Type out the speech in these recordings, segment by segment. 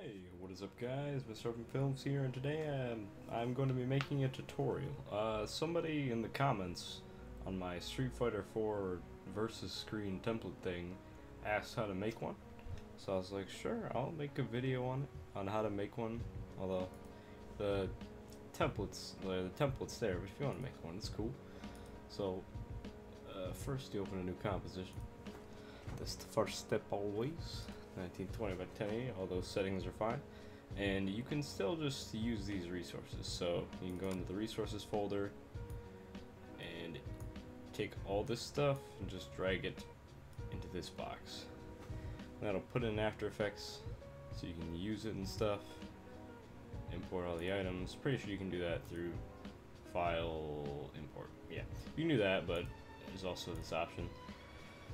Hey, what is up guys, Mr. Open Films here, and today I'm going to be making a tutorial. Somebody in the comments on my Street Fighter 4 versus screen template thing asked how to make one. So I was like, sure, I'll make a video on it, on how to make one. Although, the template's there, but if you want to make one, it's cool. So, first you open a new composition. That's the first step always. 1920 by 1080, all those settings are fine, and you can still just use these resources. So you can go into the resources folder and take all this stuff and just drag it into this box. That'll put it in After Effects so you can use it and stuff, import all the items. Pretty sure you can do that through file import. Yeah, you can do that, but there's also this option.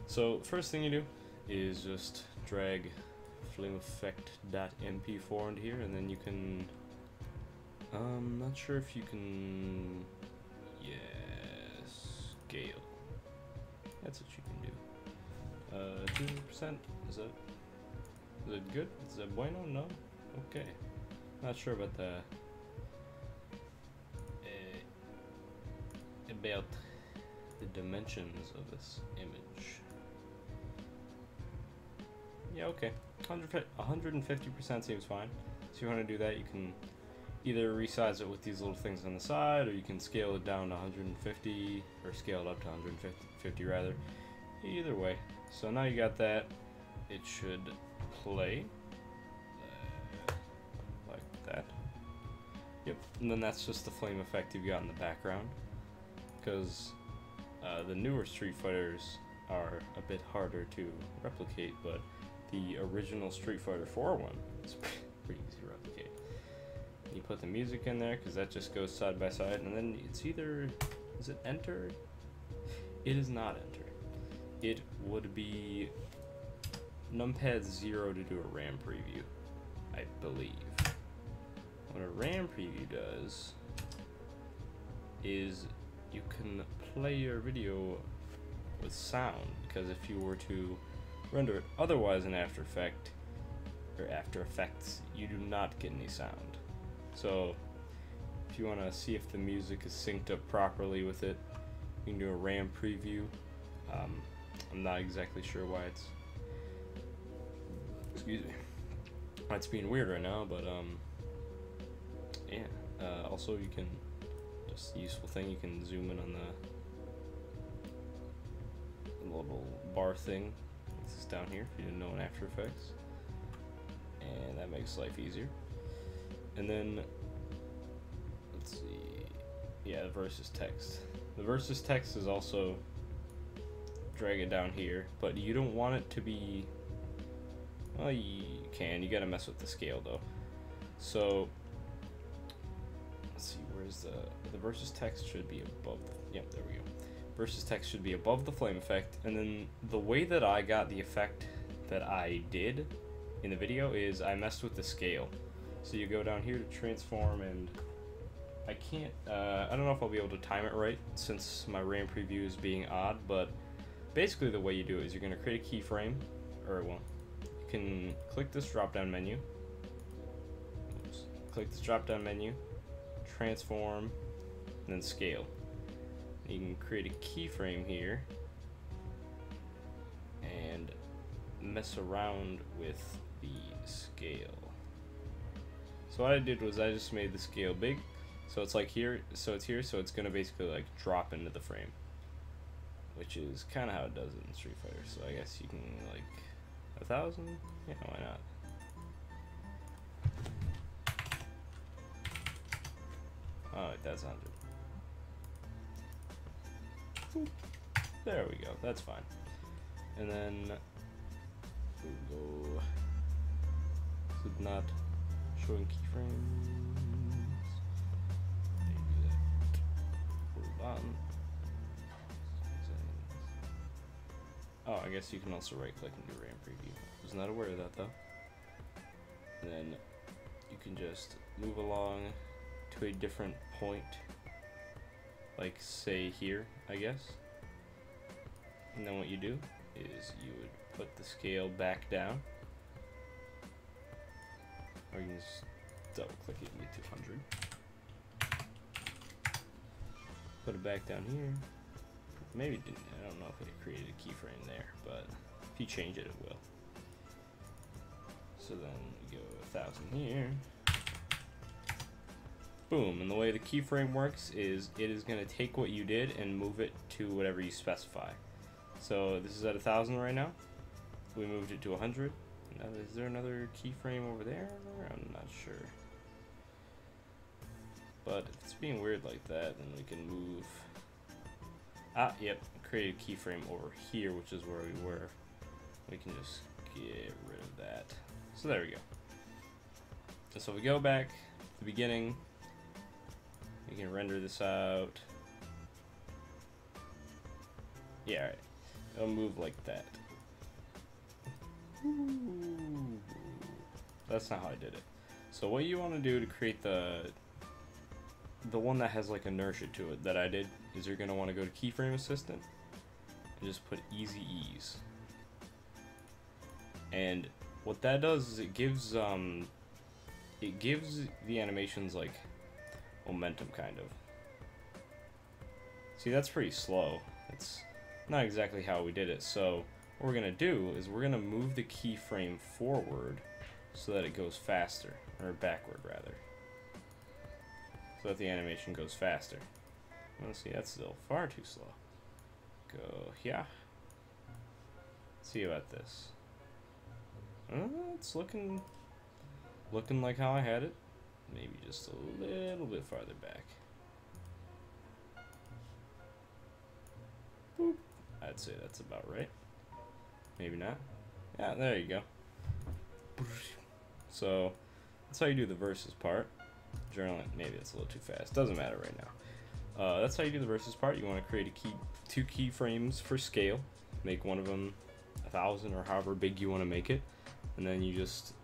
So first thing you do is just drag flameeffect.mp4 into here, and then you can, not sure if you can, scale. That's what you can do. 2%, is it good? Is that bueno? No? Okay. Not sure about the, about the dimensions of this image. Yeah, okay. 150% seems fine. So if you want to do that, you can either resize it with these little things on the side, or you can scale it down to 150, or scale it up to 150 rather. Either way. So now you got that. It should play like that. Yep. And then that's just the flame effect you've got in the background. Because the newer Street Fighters are a bit harder to replicate, but the original Street Fighter 4 one is pretty easy to replicate. You put the music in there because that just goes side by side, and then it's either, is it enter? It is not enter. It would be numpad 0 to do a RAM preview, I believe. What a RAM preview does is you can play your video with sound, because if you were to render it otherwise in After Effects, you do not get any sound. So if you want to see if the music is synced up properly with it, you can do a RAM preview. I'm not exactly sure why it's, excuse me, why it's being weird right now, but yeah. Also, you can, just a useful thing, you can zoom in on the little bar thing. This is down here if you didn't know in After Effects, and that makes life easier. And then let's see, yeah, the versus text. The versus text is also, drag it down here, but you don't want it to be, well, you can, you gotta mess with the scale though. So let's see, where's the versus text should be above, yep, there we go. Versus text should be above the flame effect, and then the way that I got the effect that I did in the video is I messed with the scale. So you go down here to transform, and I can't, I don't know if I'll be able to time it right since my RAM preview is being odd, but basically the way you do it is you're going to create a keyframe, or well, you can click this drop down menu, click this drop down menu, transform, and then scale. You can create a keyframe here and mess around with the scale. So what I did was I just made the scale big, so it's like here, so it's here, so it's gonna basically like drop into the frame, which is kind of how it does it in Street Fighter. So I guess you can like 1,000, yeah, why not? Oh, that's 100. There we go, that's fine. And then we'll go, is it not showing keyframes? Maybe that, hold on. Oh, I guess you can also right click and do RAM preview. Was not aware of that though. And then you can just move along to a different point, like say here, I guess. And then what you do is you would put the scale back down, just double click it and get to 100. Put it back down here. Maybe it didn't, I don't know if it created a keyframe there, but if you change it, it will. So then we go 1000 here. Boom, and the way the keyframe works is it is going to take what you did and move it to whatever you specify. So this is at 1000 right now. We moved it to 100. Now, is there another keyframe over there? I'm not sure. But if it's being weird like that, then we can move. Ah, yep, create a keyframe over here, which is where we were. We can just get rid of that. So there we go. And so we go back to the beginning. We can render this out. Yeah, alright. It'll move like that. Ooh. That's not how I did it. So what you want to do to create the one that has like inertia to it that I did is you're going to want to go to Keyframe Assistant and just put Easy Ease. And what that does is it gives the animations like momentum, kind of. See, that's pretty slow. It's not exactly how we did it. So what we're gonna do is we're gonna move the keyframe forward so that it goes faster, or backward rather, so that the animation goes faster. Let's see, that's still far too slow. Go here. Let's see about this. It's looking like how I had it. Maybe just a little bit farther back. Boop. I'd say that's about right. Maybe not. Yeah, there you go. So that's how you do the versus part. Journaling, maybe it's a little too fast. Doesn't matter right now. That's how you do the versus part. You want to create two keyframes for scale. Make one of them 1000 or however big you want to make it, and then you just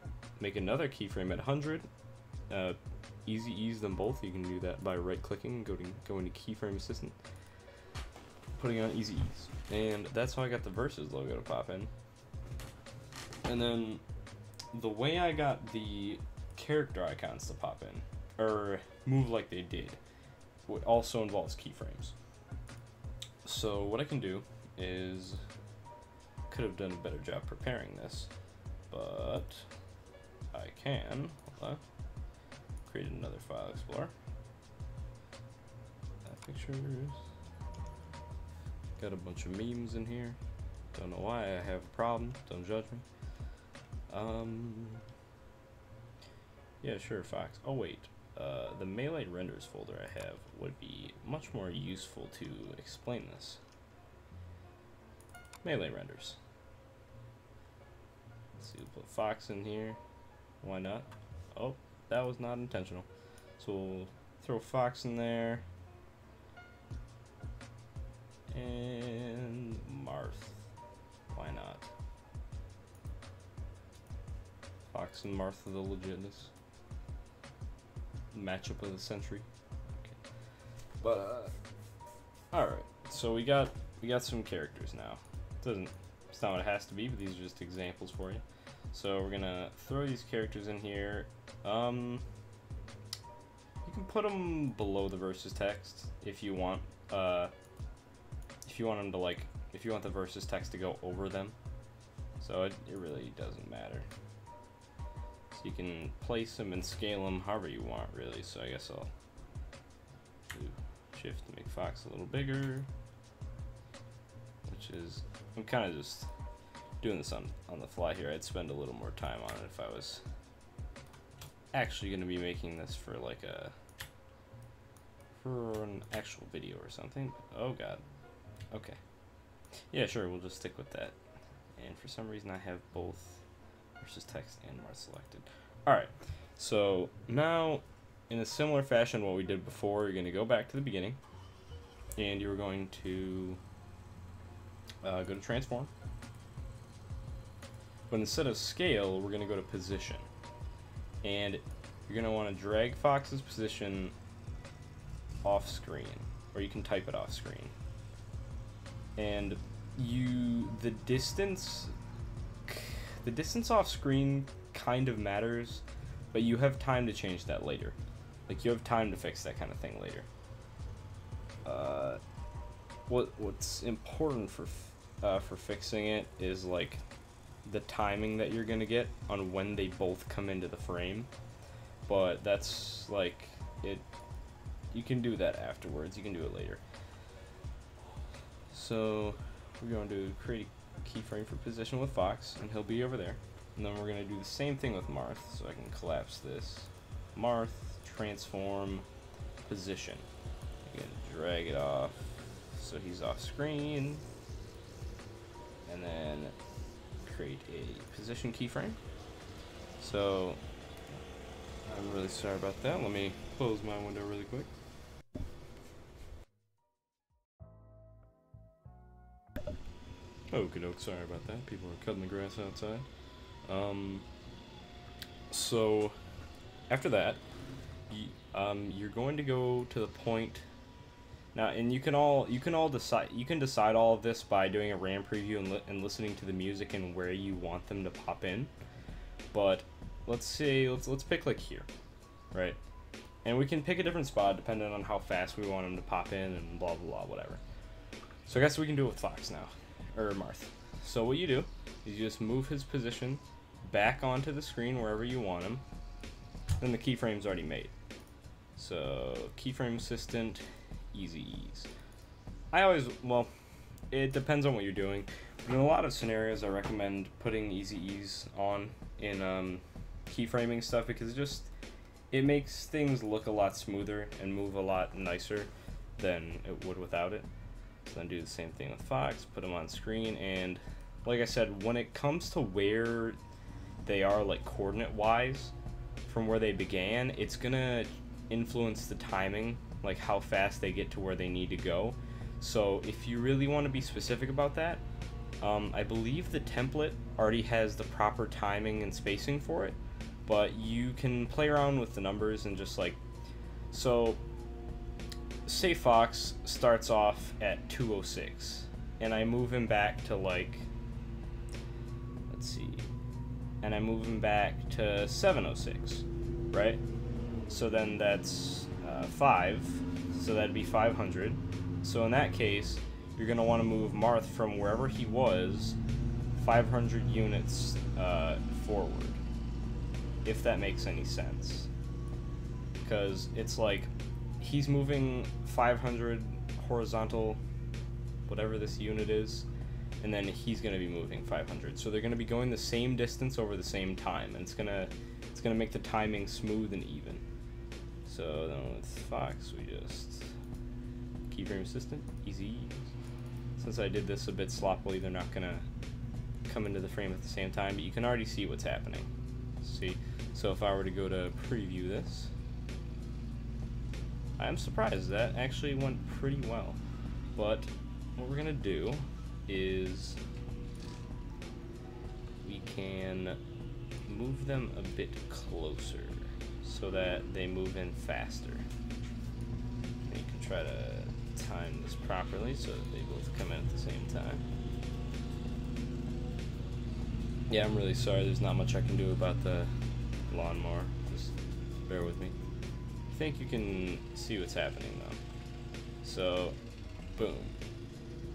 make another keyframe at 100. Easy ease them both. You can do that by right clicking, going to Keyframe Assistant, putting on Easy Ease, and that's how I got the versus logo to pop in. And then the way I got the character icons to pop in or move like they did also involves keyframes. So what I can do is, could have done a better job preparing this, but I can. Hold on. Create another file explorer. Pictures. Got a bunch of memes in here. Don't know why I have a problem. Don't judge me. Yeah, sure, Fox. Oh wait, the Melee renders folder I have would be much more useful to explain this. Melee renders. Let's see, we'll put Fox in here. Why not? Oh, that was not intentional. So we'll throw Fox in there. And Marth. Why not? Fox and Martha the legitness. Matchup of the century. Okay. But alright. So we got some characters now. It's not what it has to be, but these are just examples for you. So we're gonna throw these characters in here. You can put them below the versus text if you want. If you want them to if you want the versus text to go over them. So it really doesn't matter. So you can place them and scale them however you want, really. So I guess I'll do shift to make Fox a little bigger, which is, I'm kind of just doing this on the fly here. I'd spend a little more time on it if I was actually going to be making this for for an actual video or something. Oh god. Okay. Yeah, sure, we'll just stick with that. And for some reason I have both versus text and Marth selected. Alright, so now in a similar fashion what we did before, you're going to go back to the beginning and you're going to go to transform. But instead of scale, we're going to go to position. And you're going to want to drag Fox's position off screen, or you can type it off screen. And the distance off screen kind of matters, but you have time to change that later. Like, you have time to fix that kind of thing later. What's important for fixing it is, like, the timing that you're gonna get on when they both come into the frame. But that's, like, you can do that afterwards. You can do it later. So we're going to create a keyframe for position with Fox, and he'll be over there. And then we're going to do the same thing with Marth, so I can collapse this. Marth, transform, position. I'm going to drag it off so he's off screen. And then create a position keyframe. So I'm really sorry about that. Let me close my window really quick. Okie doke, sorry about that. People are cutting the grass outside. So after that, you're going to go to the point now, and you can decide all of this by doing a RAM preview and listening to the music and where you want them to pop in. But let's pick like here, right? And we can pick a different spot depending on how fast we want them to pop in and blah blah blah, whatever. So I guess we can do it with Fox now. Or Marth. So what you do is you just move his position back onto the screen wherever you want him. Then the keyframe's already made. So keyframe assistant, easy ease. Well, it depends on what you're doing. But in a lot of scenarios, I recommend putting easy ease on in keyframing stuff because it makes things look a lot smoother and move a lot nicer than it would without it. So then do the same thing with Fox, put them on screen, and like I said, when it comes to where they are, like coordinate-wise, from where they began, it's gonna influence the timing, like how fast they get to where they need to go. So if you really want to be specific about that, I believe the template already has the proper timing and spacing for it, but you can play around with the numbers and just like, so say Fox starts off at 206 and I move him back to like, let's see, and I move him back to 706, right? So then that's 5, so that'd be 500. So in that case, you're going to want to move Marth from wherever he was 500 units forward, if that makes any sense. Because it's like, he's moving 500 horizontal, whatever this unit is, and then he's going to be moving 500. So they're going to be going the same distance over the same time, and it's going to make the timing smooth and even. So then with Fox, we just keyframe assistant, easy. Since I did this a bit sloppily, they're not going to come into the frame at the same time, but you can already see what's happening. See, so if I were to go to preview this, I'm surprised that actually went pretty well. But what we're gonna do is we can move them a bit closer so that they move in faster. And you can try to time this properly so that they both come in at the same time. Yeah, I'm really sorry, there's not much I can do about the lawnmower. Just bear with me. I think you can see what's happening though. So, boom.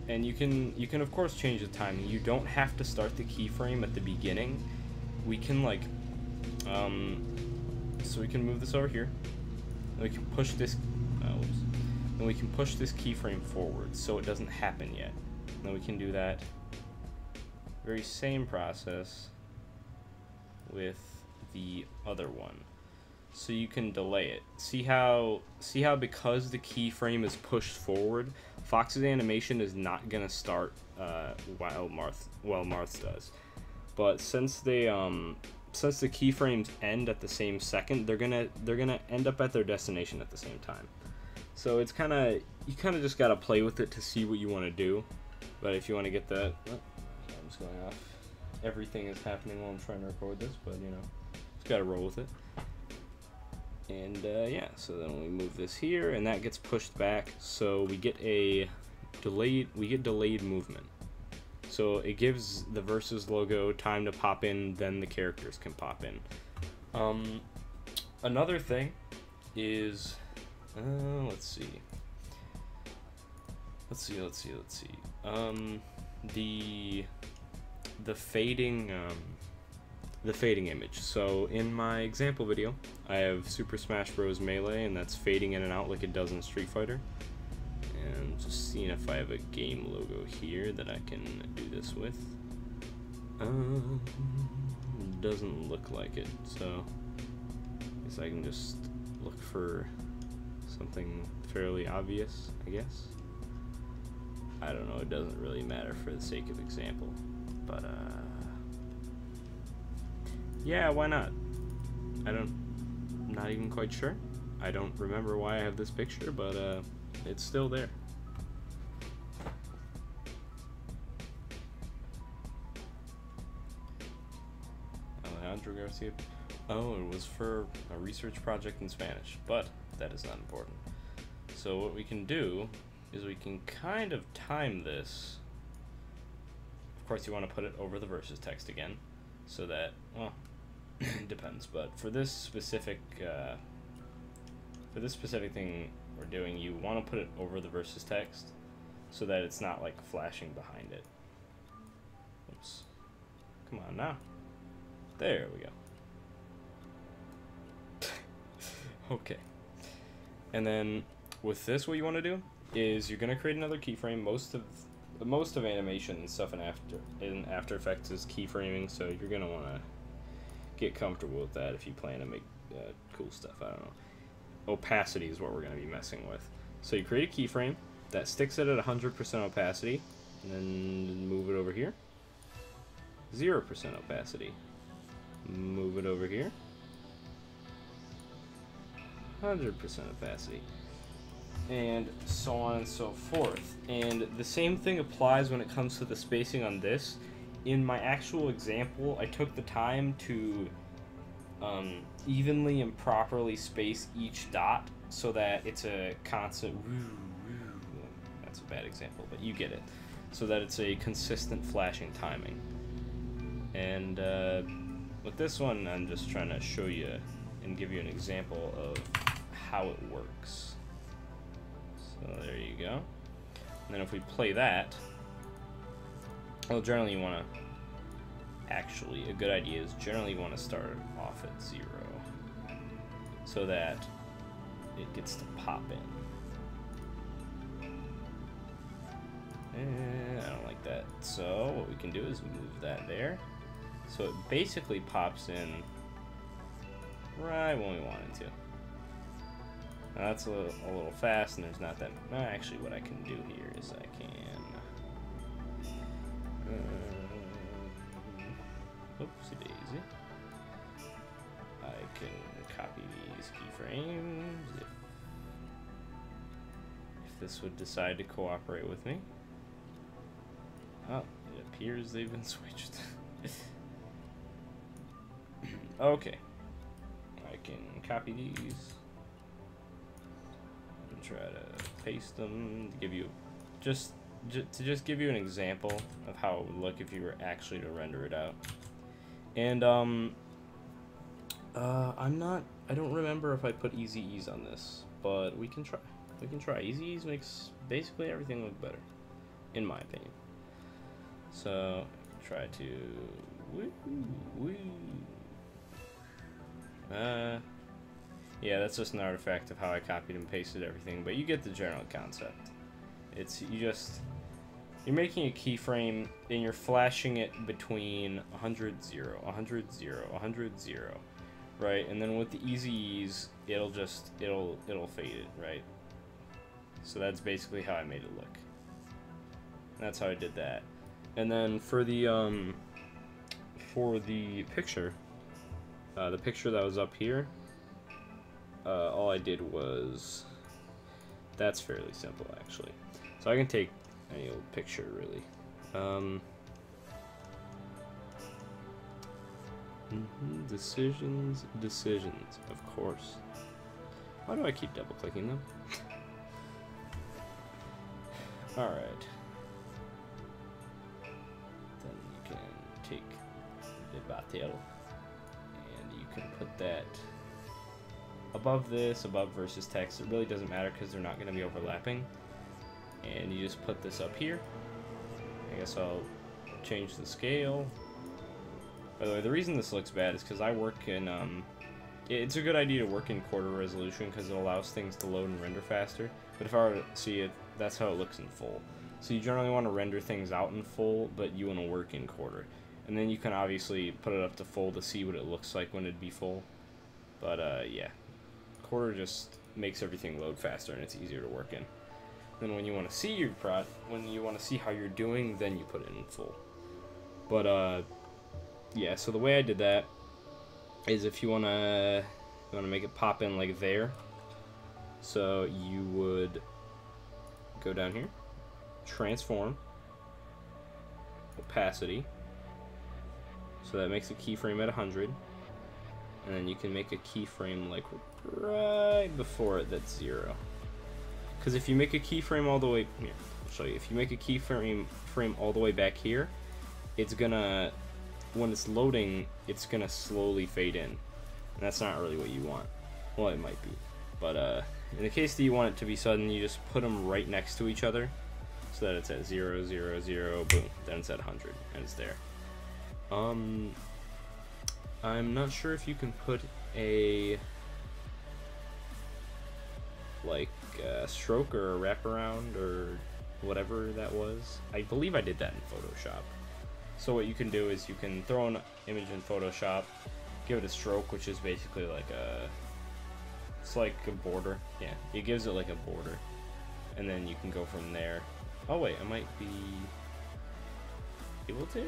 And you can of course change the timing. You don't have to start the keyframe at the beginning. We can like, so we can move this over here. And we can push this, and we can push this keyframe forward so it doesn't happen yet. And then we can do that very same process with the other one. So you can delay it. See how because the keyframe is pushed forward, Fox's animation is not gonna start while Marth's does. But since the keyframes end at the same second, they're gonna end up at their destination at the same time. So it's you kind of just gotta play with it to see what you want to do. But if you want to get the, I'm just going off. Everything is happening while I'm trying to record this, but you know, just gotta roll with it. And yeah, so then we move this here, and that gets pushed back, so we get delayed movement. So it gives the Versus logo time to pop in, then the characters can pop in. Another thing is, let's see. The fading, the fading image. So in my example video, I have Super Smash Bros. Melee, and that's fading in and out like it does in Street Fighter. And just seeing if I have a game logo here that I can do this with. Doesn't look like it, so I guess I can just look for something fairly obvious, I guess. I don't know, it doesn't really matter for the sake of example, but yeah, why not? Not even quite sure. I don't remember why I have this picture, but it's still there. Alejandro Garcia. Oh, it was for a research project in Spanish, but that is not important. So what we can do is we can kind of time this. Of course, you want to put it over the versus text again, so that, well, it depends. But for this specific thing we're doing, you want to put it over the versus text, so that it's not like flashing behind it. Oops. Come on now. There we go. Okay. And then with this, what you want to do is you're gonna create another keyframe. Most of animation and stuff in After Effects is keyframing, so you're gonna want to get comfortable with that if you plan to make cool stuff. I don't know. Opacity is what we're gonna be messing with. So you create a keyframe that sticks it at 100% opacity, and then move it over here. 0% opacity. Move it over here. 100% opacity. And so on and so forth. And the same thing applies when it comes to the spacing on this. In my actual example, I took the time to evenly and properly space each dot so that it's a constant that's a bad example, but you get it. So that it's a consistent flashing timing. And with this one, I'm just trying to show you and give you an example of how it works. So there you go. And then if we play that, well, generally you want to, actually, a good idea is generally you want to start off at 0 so that it gets to pop in. And I don't like that. So what we can do is move that there. So it basically pops in right when we want it to. Now that's a little fast, and there's not that. Actually, what I can do here is I can. Oopsie daisy. I can copy these keyframes if this would decide to cooperate with me. Oh, it appears they've been switched. Okay. I can copy these and try to paste them to give you just give you an example of how it would look if you were actually to render it out. And I don't remember if I put easy ease on this, but we can try. We can try. Easy ease makes basically everything look better, in my opinion. So try to yeah, that's just an artifact of how I copied and pasted everything, but you get the general concept. It's you're making a keyframe and you're flashing it between 100 0 100 0 100 0, right? And then with the easy ease, it'll fade it, right? So that's basically how I made it look. That's how I did that. And then for the picture, the picture that was up here, all I did was, that's fairly simple actually. So I can take any old picture really. Decisions, of course. Why do I keep double clicking them? Alright. Then you can take the batel and you can put that above this, above versus text, it really doesn't matter because they're not going to be overlapping. And you just put this up here. I guess I'll change the scale. By the way, the reason this looks bad is because I work in, it's a good idea to work in quarter resolution because it allows things to load and render faster. But if I were to see it, that's how it looks in full. So you generally want to render things out in full, but you want to work in quarter. And then you can obviously put it up to full to see what it looks like when it'd be full. But yeah, quarter just makes everything load faster and it's easier to work in. Then when you want to see your when you want to see how you're doing, then you put it in full. But yeah, so the way I did that is if you wanna make it pop in like there. So you would go down here, transform, opacity. So that makes a keyframe at 100, and then you can make a keyframe like right before it that's 0. Because if you make a keyframe all the way here, I'll show you. If you make a keyframe all the way back here, it's gonna, when it's loading, it's gonna slowly fade in, and that's not really what you want. Well, it might be, but in the case that you want it to be sudden, you just put them right next to each other, so that it's at 0, 0, 0, boom. Then it's at 100, and it's there. I'm not sure if you can put a like stroke or a wraparound or whatever that was. I believe I did that in Photoshop. So what you can do is you can throw an image in Photoshop, give it a stroke, which is basically like it's like a border. Yeah, it gives it like a border, and then you can go from there. Oh wait, I might be able to.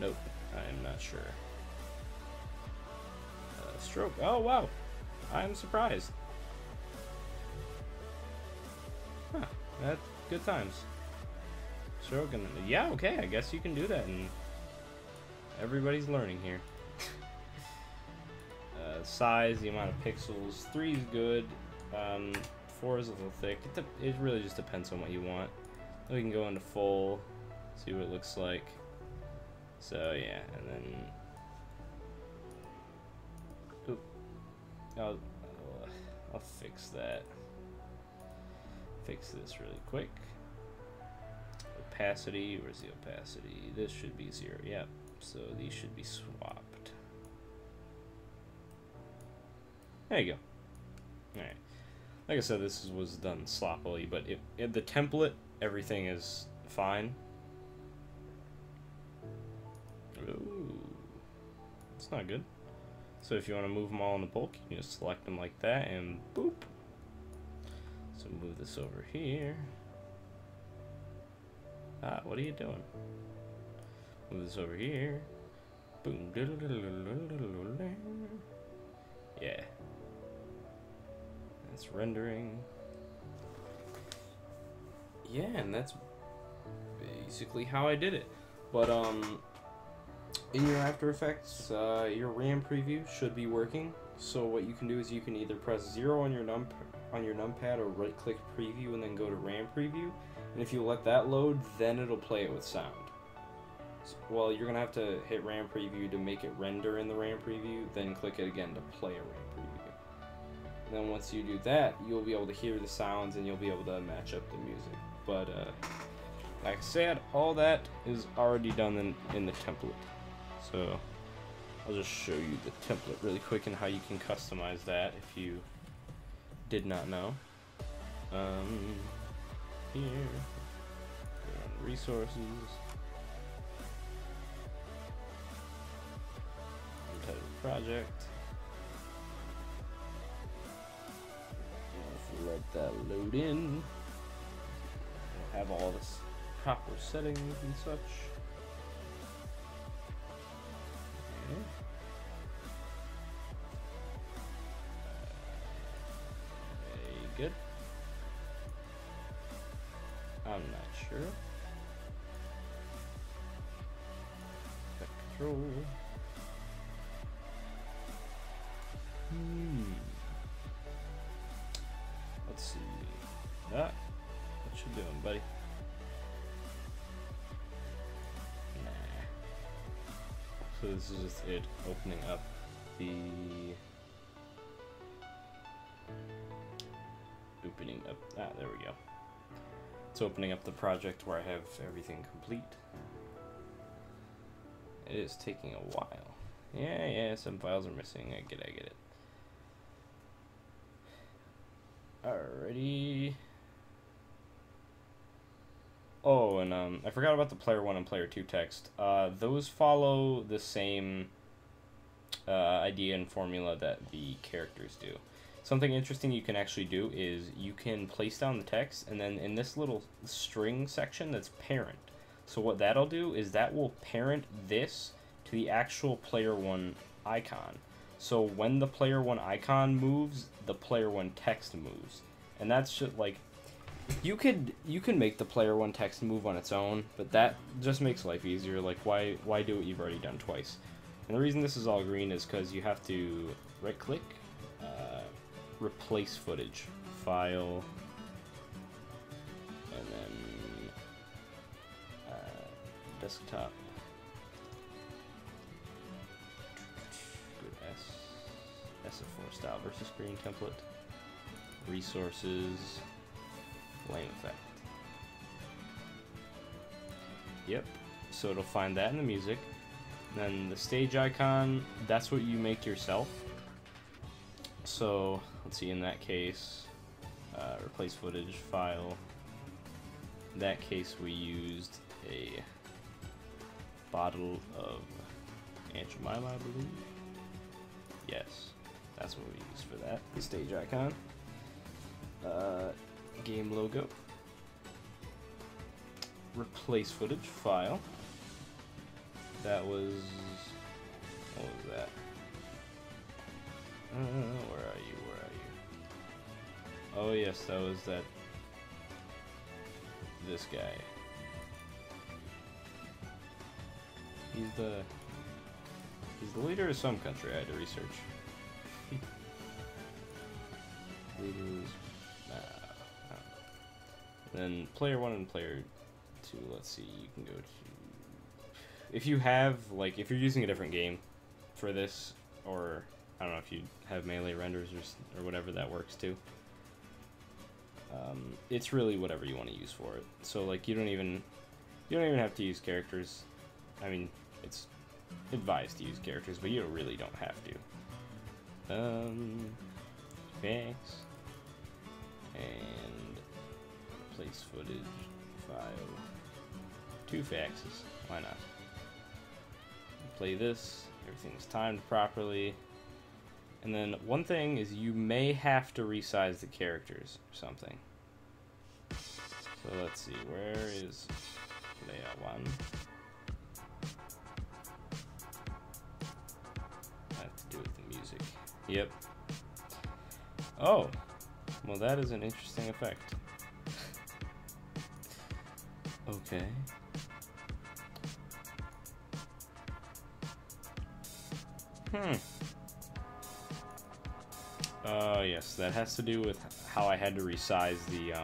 Nope, I'm not sure. Stroke. Oh wow, I'm surprised. Huh, that's good times. Stroke and yeah, okay, I guess you can do that, and everybody's learning here. Size, the amount of pixels, 3 is good. 4 is a little thick. It really just depends on what you want. We can go into full, see what it looks like. So yeah, and then oop, I'll fix that. Fix this really quick. Opacity, where's the opacity? This should be 0, yep. So these should be swapped. There you go. Alright. Like I said, this was done sloppily, but the template, everything is fine. Ooh. It's not good. So if you want to move them all in the bulk, you can just select them like that and boop. So move this over here. Ah, what are you doing? Move this over here. Boom. Yeah. It's rendering. Yeah, and that's basically how I did it. But in your After Effects, your RAM preview should be working. So what you can do is you can either press 0 on your numpad or right-click preview and then go to RAM preview. And if you let that load, then it'll play it with sound. So, well, you're gonna have to hit RAM preview to make it render in the RAM preview, then click it again to play a RAM preview. And then once you do that, you'll be able to hear the sounds and you'll be able to match up the music. But like I said, all that is already done in the template. So I'll just show you the template really quick and how you can customize that if you did not know. Here, go on resources, untitled project. If you let that load in, you'll have all this proper settings and such. Okay. Good. I'm not sure. Control. Let's see. What you doing, buddy? Nah. So this is just it opening up the opening up. Ah, there we go. It's opening up the project where I have everything complete. It is taking a while. Yeah, some files are missing. I get it. Alrighty. Oh, and I forgot about the player 1 and player 2 text. Those follow the same idea and formula that the characters do. Something interesting you can actually do is you can place down the text, and then in this little string section that's parent. So what that'll do is that will parent this to the actual player 1 icon. So when the player 1 icon moves, the player 1 text moves. And that's just like, you can make the player 1 text move on its own, but that just makes life easier. Like, why do what you've already done twice? And the reason this is all green is because you have to right click, replace footage, file, and then desktop. SF4 style versus screen template, resources, lane effect. Yep, so it'll find that in the music. And then the stage icon, that's what you make yourself. So let's see, in that case, replace footage, file. In that case, we used a bottle of Aunt Jemima, I believe. Yes, that's what we use for that. The stage icon. Game logo. Replace footage, file. That was... what was that? Where are you? Oh yes, that was that... this guy. He's the leader of some country, I had to research. Leaders... Then player 1 and player 2, let's see, you can go to... if you have, like, if you're using a different game for this, or, I don't know if you have melee renders or whatever, that works too. It's really whatever you want to use for it. So, like, you don't even have to use characters. I mean, it's advised to use characters, but you really don't have to. Fax. And replace footage, file, 2 faxes, why not? Play this, everything's timed properly. And then one thing is you may have to resize the characters or something. So let's see, where is layout 1? I have to do with the music. Yep. Oh, well that is an interesting effect. Okay. Yes, that has to do with how I had to resize the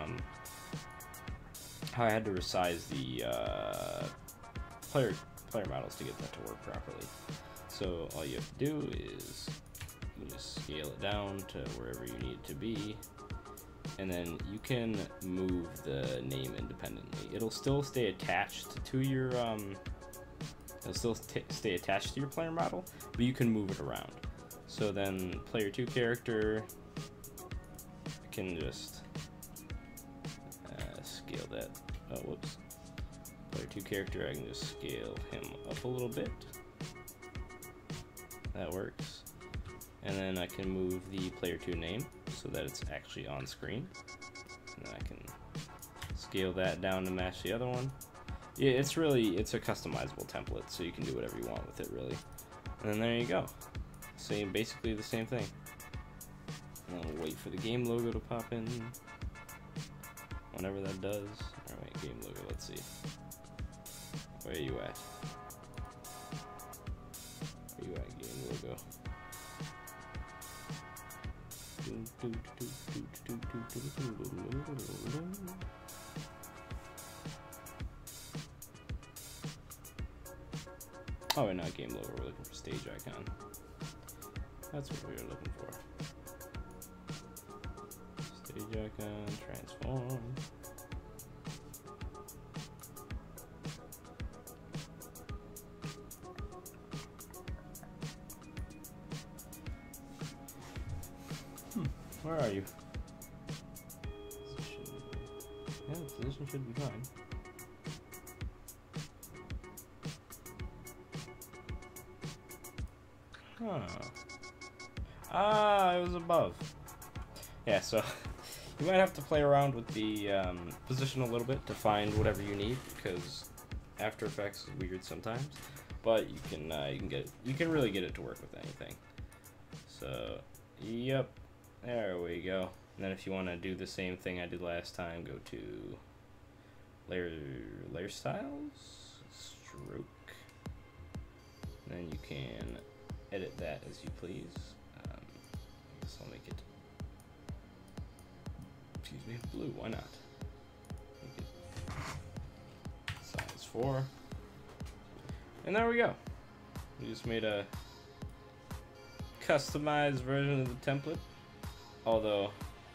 player models to get that to work properly. So all you have to do is you just scale it down to wherever you need it to be, and then you can move the name independently. It'll still stay attached to your stay attached to your player model, but you can move it around. So then player 2 character, I can just scale that. Oh, whoops. Player 2 character, I can just scale him up a little bit. That works. And then I can move the player 2 name so that it's actually on screen. And then I can scale that down to match the other one. Yeah, it's a customizable template, so you can do whatever you want with it, really. And then there you go. Basically the same thing. And I'll wait for the game logo to pop in. Whenever that does. Alright, game logo, let's see. Where are you at? Where you at, game logo? Oh, and not game logo, we're looking for stage icon. That's what we were looking for. Stage icon, transform. Where are you? Position. Yeah, the position should be fine. Huh. Ah, it was above. Yeah, so you might have to play around with the position a little bit to find whatever you need, because After Effects is weird sometimes. But you can really get it to work with anything. So, yep, there we go. And then if you want to do the same thing I did last time, go to layer styles, stroke. And then you can edit that as you please. I guess I'll make it, excuse me, blue. Why not? Make it size 4. And there we go. We just made a customized version of the template. Although,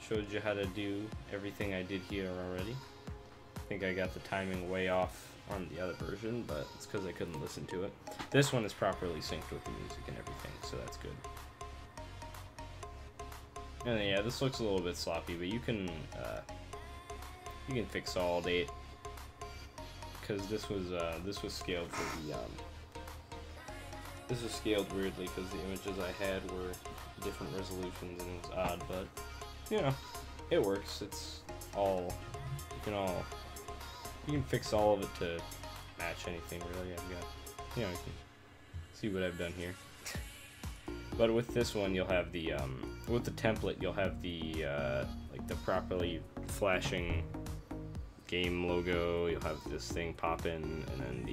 showed you how to do everything I did here already. I think I got the timing way off on the other version, but it's because I couldn't listen to it. This one is properly synced with the music and everything, so that's good. And then, yeah, this looks a little bit sloppy, but you can fix all of it, because this was scaled for the this was scaled weirdly because the images I had were different resolutions and it was odd, but you know, it works. It's all you can fix all of it to match anything really. I've got, you know, you can see what I've done here. But with this one, you'll have the with the template, you'll have the like the properly flashing game logo. You'll have this thing pop in, and then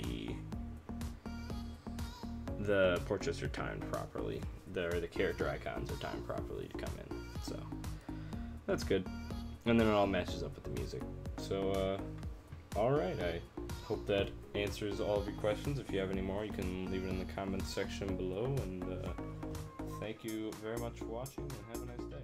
the portraits are timed properly. The character icons are timed properly to come in. So that's good. And then it all matches up with the music. So alright, I hope that answers all of your questions. If you have any more, you can leave it in the comments section below. And thank you very much for watching, and have a nice day.